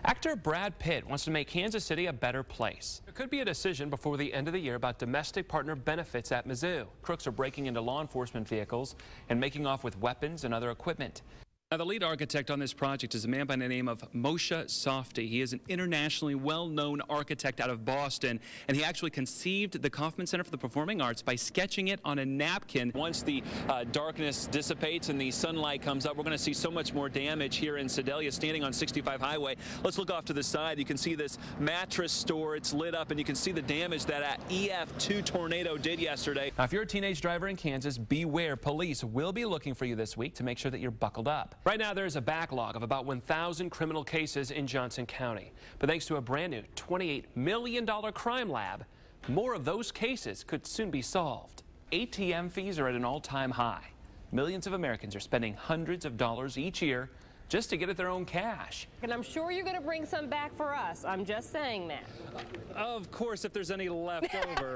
Actor Brad Pitt wants to make Kansas City a better place. There could be a decision before the end of the year about domestic partner benefits at Mizzou. Crooks are breaking into law enforcement vehicles and making off with weapons and other equipment. Now, the lead architect on this project is a man by the name of Moshe Softy. He is an internationally well-known architect out of Boston, and he actually conceived the Kaufman Center for the Performing Arts by sketching it on a napkin. Once the darkness dissipates and the sunlight comes up, we're going to see so much more damage here in Sedalia, standing on 65 Highway. Let's look off to the side. You can see this mattress store. It's lit up, and you can see the damage that EF2 tornado did yesterday. Now, if you're a teenage driver in Kansas, beware. Police will be looking for you this week to make sure that you're buckled up. Right now, there's a backlog of about 1,000 criminal cases in Johnson County. But thanks to a brand new $28 million crime lab, more of those cases could soon be solved. ATM fees are at an all-time high. Millions of Americans are spending hundreds of dollars each year just to get at their own cash. And I'm sure you're going to bring some back for us. I'm just saying that. Of course, if there's any left over.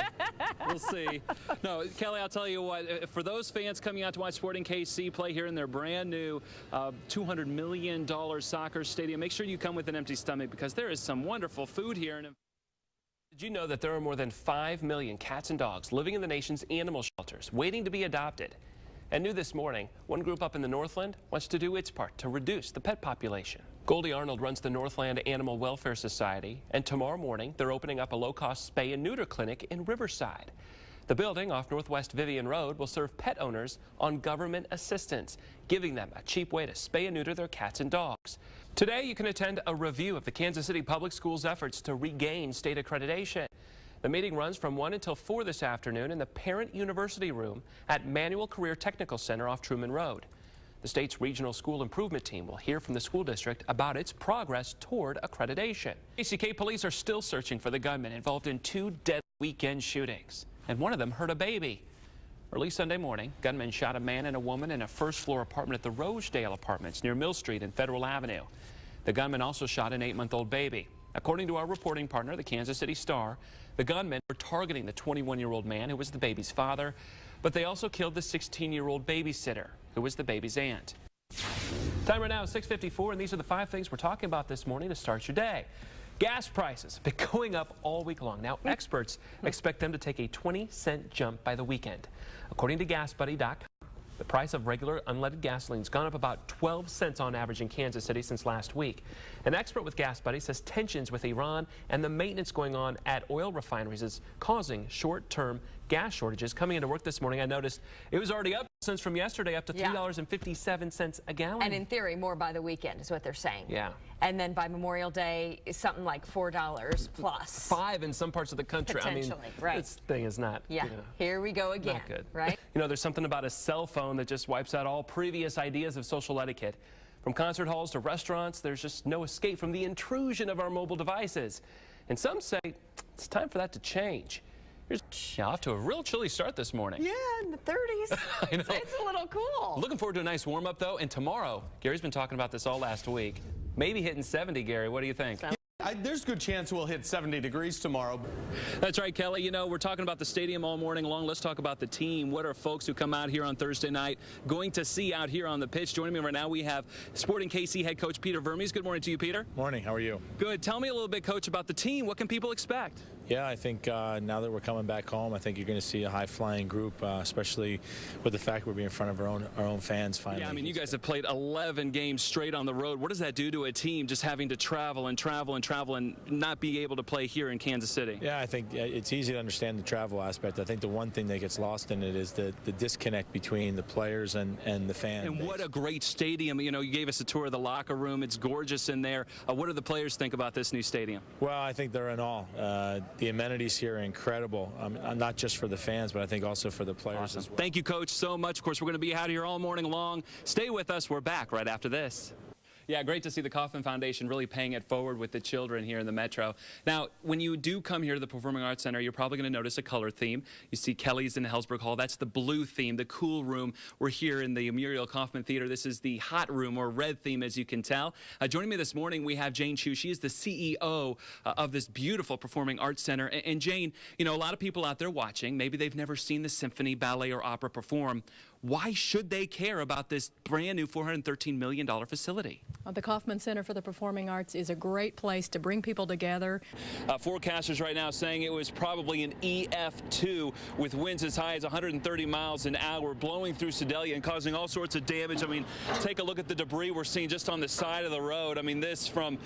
We'll see. No, Kelly, I'll tell you what, for those fans coming out to watch Sporting KC play here in their brand new $200 million soccer stadium, make sure you come with an empty stomach because there is some wonderful food here. Did you know that there are more than 5 million cats and dogs living in the nation's animal shelters waiting to be adopted? And new this morning, one group up in the Northland wants to do its part to reduce the pet population. Goldie Arnold runs the Northland Animal Welfare Society, and tomorrow morning they're opening up a low-cost spay and neuter clinic in Riverside. The building off Northwest Vivian Road will serve pet owners on government assistance, giving them a cheap way to spay and neuter their cats and dogs. Today you can attend a review of the Kansas City Public Schools' efforts to regain state accreditation. The meeting runs from 1 until 4 this afternoon in the Parent University Room at Manual Career Technical Center off Truman Road. The state's regional school improvement team will hear from the school district about its progress toward accreditation. KCK police are still searching for the gunman involved in 2 deadly weekend shootings, and one of them hurt a baby. Early Sunday morning, gunmen shot a man and a woman in a first-floor apartment at the Rosedale Apartments near Mill Street and Federal Avenue. The gunman also shot an 8-month-old baby. According to our reporting partner, the Kansas City Star, the gunmen were targeting the 21-year-old man who was the baby's father, but they also killed the 16-year-old babysitter, who was the baby's aunt. Time right now is 6:54, and these are the 5 things we're talking about this morning to start your day. Gas prices have been going up all week long. Now, experts expect them to take a 20-cent jump by the weekend. According to GasBuddy.com, the price of regular unleaded gasoline has gone up about 12 cents on average in Kansas City since last week. An expert with GasBuddy says tensions with Iran and the maintenance going on at oil refineries is causing short-term gas shortages. Coming into work this morning, I noticed it was already up since from yesterday, up to $3.57 a gallon. And in theory, more by the weekend is what they're saying. Yeah. And then by Memorial Day, something like $4 plus. 5 in some parts of the country. Potentially, I mean, right. This thing is not, Yeah, here we go again, not good. Right? You know, there's something about a cell phone that just wipes out all previous ideas of social etiquette. From concert halls to restaurants, there's just no escape from the intrusion of our mobile devices. And some say it's time for that to change. Here's off to a real chilly start this morning. Yeah, in the 30s. I know. It's a little cool. Looking forward to a nice warm-up, though. And tomorrow, Gary's been talking about this all last week. Maybe hitting 70, Gary. What do you think? There's a good chance we'll hit 70 degrees tomorrow. That's right, Kelly. You know, we're talking about the stadium all morning long. Let's talk about the team. What are folks who come out here on Thursday night going to see out here on the pitch? Joining me right now, we have Sporting KC head coach Peter Vermes. Good morning to you, Peter. Morning. How are you? Good. Tell me a little bit, Coach, about the team. What can people expect? Yeah, I think now that we're coming back home, I think you're going to see a high-flying group, especially with the fact we're being in front of our own fans finally. Yeah, I mean, you guys have played 11 games straight on the road. What does that do to a team just having to travel and travel and travel and not be able to play here in Kansas City? Yeah, I think it's easy to understand the travel aspect. I think the one thing that gets lost in it is the disconnect between the players and the fans. And what a great stadium. You know, you gave us a tour of the locker room. It's gorgeous in there. What do the players think about this new stadium? Well, I think they're in awe. The amenities here are incredible, not just for the fans, but I think also for the players as well. Thank you, Coach, so much. Of course, we're going to be out here all morning long. Stay with us. We're back right after this. Yeah, great to see the Kaufman Foundation really paying it forward with the children here in the Metro. Now, when you do come here to the Performing Arts Center, you're probably going to notice a color theme. You see Kelly's in Hellsberg Hall. That's the blue theme, the cool room. We're here in the Muriel Kaufman Theater. This is the hot room, or red theme, as you can tell. Joining me this morning, we have Jane Chu. She is the CEO of this beautiful Performing Arts Center. And Jane, you know, a lot of people out there watching, maybe they've never seen the symphony, ballet, or opera perform. Why should they care about this brand new $413 million facility? The Kauffman Center for the Performing Arts is a great place to bring people together. Forecasters right now saying it was probably an EF2 with winds as high as 130 miles an hour blowing through Sedalia and causing all sorts of damage. I mean, take a look at the debris we're seeing just on the side of the road. I mean, this from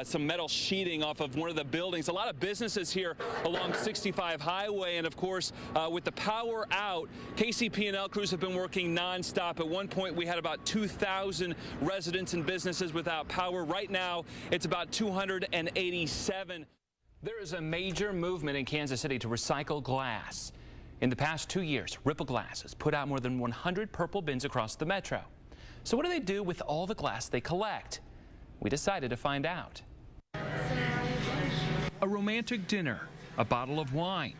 some metal sheeting off of one of the buildings. A lot of businesses here along 65 Highway, and of course, with the power out, KCP&L crews have been working nonstop. At one point, we had about 2,000 residents and businesses without power. Right now, it's about 287. There is a major movement in Kansas City to recycle glass. In the past 2 years, Ripple Glass has put out more than 100 purple bins across the metro. So what do they do with all the glass they collect? We decided to find out. A romantic dinner, a bottle of wine.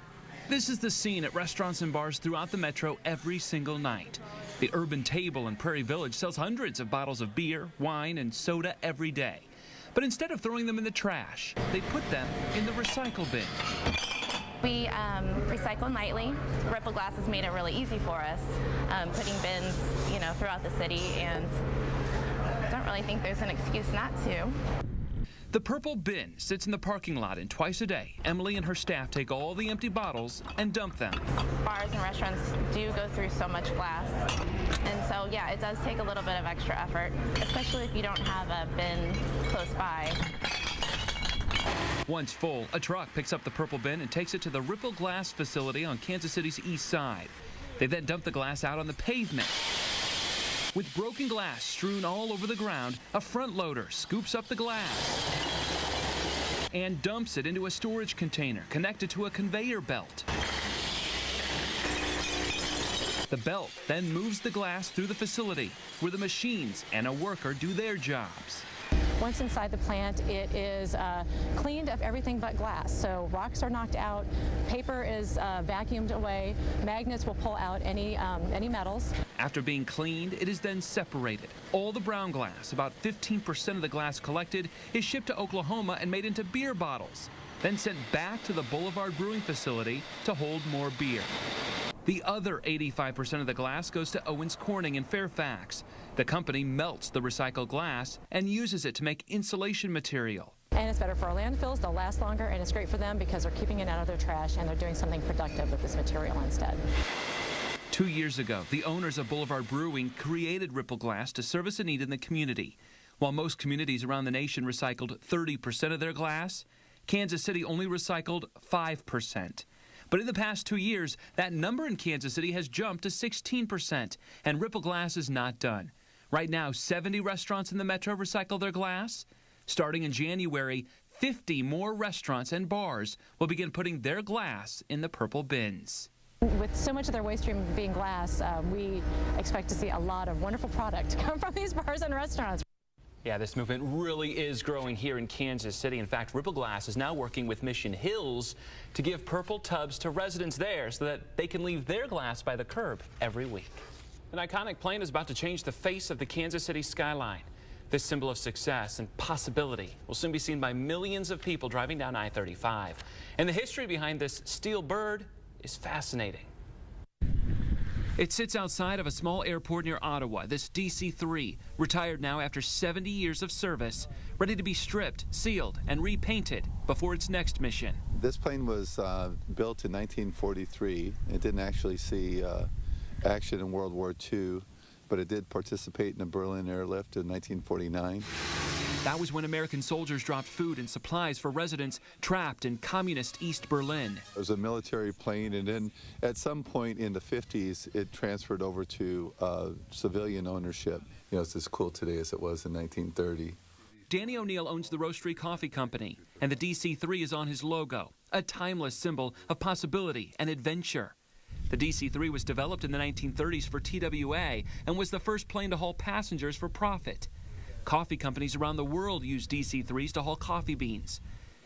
This is the scene at restaurants and bars throughout the metro every single night. The Urban Table in Prairie Village sells hundreds of bottles of beer, wine, and soda every day. But instead of throwing them in the trash, they put them in the recycle bin. We recycle nightly. Ripple Glass has made it really easy for us, putting bins, throughout the city, and I don't really think there's an excuse not to. The purple bin sits in the parking lot, and twice a day, Emily and her staff take all the empty bottles and dump them. Bars and restaurants do go through so much glass, and so yeah, it does take a little bit of extra effort, especially if you don't have a bin close by. Once full, a truck picks up the purple bin and takes it to the Ripple Glass facility on Kansas City's east side. They then dump the glass out on the pavement. With broken glass strewn all over the ground, a front loader scoops up the glass and dumps it into a storage container connected to a conveyor belt. The belt then moves the glass through the facility, where the machines and a worker do their jobs. Once inside the plant, it is cleaned of everything but glass. So rocks are knocked out, paper is vacuumed away, magnets will pull out any metals. After being cleaned, it is then separated. All the brown glass, about 15% of the glass collected, is shipped to Oklahoma and made into beer bottles, then sent back to the Boulevard Brewing Facility to hold more beer. The other 85% of the glass goes to Owens Corning in Fairfax. The company melts the recycled glass and uses it to make insulation material. And it's better for our landfills, they'll last longer, and it's great for them because they're keeping it out of their trash and they're doing something productive with this material instead. 2 years ago, the owners of Boulevard Brewing created Ripple Glass to service a need in the community. While most communities around the nation recycled 30% of their glass, Kansas City only recycled 5%. But in the past 2 years, that number in Kansas City has jumped to 16%, and Ripple Glass is not done. Right now, 70 restaurants in the metro recycle their glass. Starting in January, 50 more restaurants and bars will begin putting their glass in the purple bins. With so much of their waste stream being glass, we expect to see a lot of wonderful product come from these bars and restaurants. Yeah, this movement really is growing here in Kansas City. In fact, Ripple Glass is now working with Mission Hills to give purple tubs to residents there so that they can leave their glass by the curb every week. An iconic plane is about to change the face of the Kansas City skyline. This symbol of success and possibility will soon be seen by millions of people driving down I-35. And the history behind this steel bird is fascinating. It sits outside of a small airport near Ottawa, this DC-3, retired now after 70 years of service, ready to be stripped, sealed, and repainted before its next mission. This plane was built in 1943. It didn't actually see action in World War II, but it did participate in the Berlin airlift in 1949. That was when American soldiers dropped food and supplies for residents trapped in communist East Berlin. It was a military plane, and then at some point in the 50s, it transferred over to civilian ownership. You know, it's as cool today as it was in 1930. Danny O'Neill owns the Roastery Coffee Company, and the DC-3 is on his logo, a timeless symbol of possibility and adventure. The DC-3 was developed in the 1930s for TWA and was the first plane to haul passengers for profit. Coffee companies around the world use DC-3s to haul coffee beans.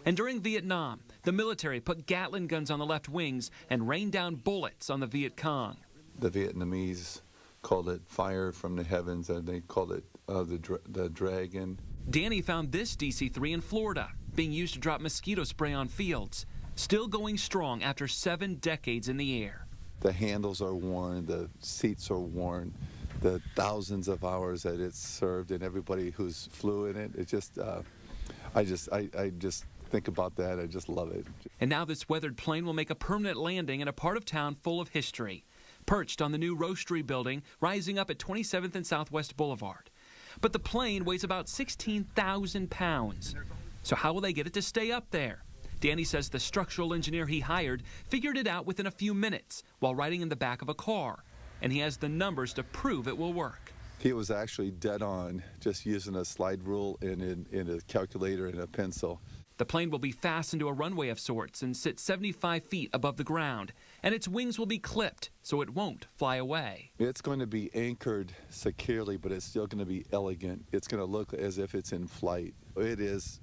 And during Vietnam, the military put Gatling guns on the left wings and rained down bullets on the Viet Cong. The Vietnamese called it fire from the heavens, and they called it the dragon. Danny found this DC-3 in Florida, being used to drop mosquito spray on fields, still going strong after 7 decades in the air. The handles are worn, the seats are worn, the thousands of hours that it's served and everybody who's flew in it. It just, I just think about that. I just love it. And now this weathered plane will make a permanent landing in a part of town full of history. Perched on the new roastery building, rising up at 27th and Southwest Boulevard. But the plane weighs about 16,000 pounds. So how will they get it to stay up there? Danny says the structural engineer he hired figured it out within a few minutes while riding in the back of a car. And he has the numbers to prove it will work. He was actually dead on, just using a slide rule and a calculator and a pencil. The plane will be fastened to a runway of sorts and sit 75 feet above the ground. And its wings will be clipped so it won't fly away. It's going to be anchored securely, but it's still going to be elegant. It's going to look as if it's in flight. It is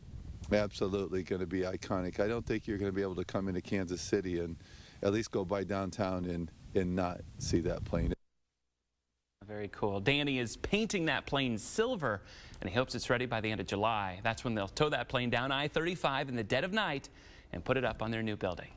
absolutely going to be iconic. I don't think you're going to be able to come into Kansas City and at least go by downtown and not see that plane. Very cool. Danny is painting that plane silver, and he hopes it's ready by the end of July. That's when they'll tow that plane down I-35 in the dead of night and put it up on their new building.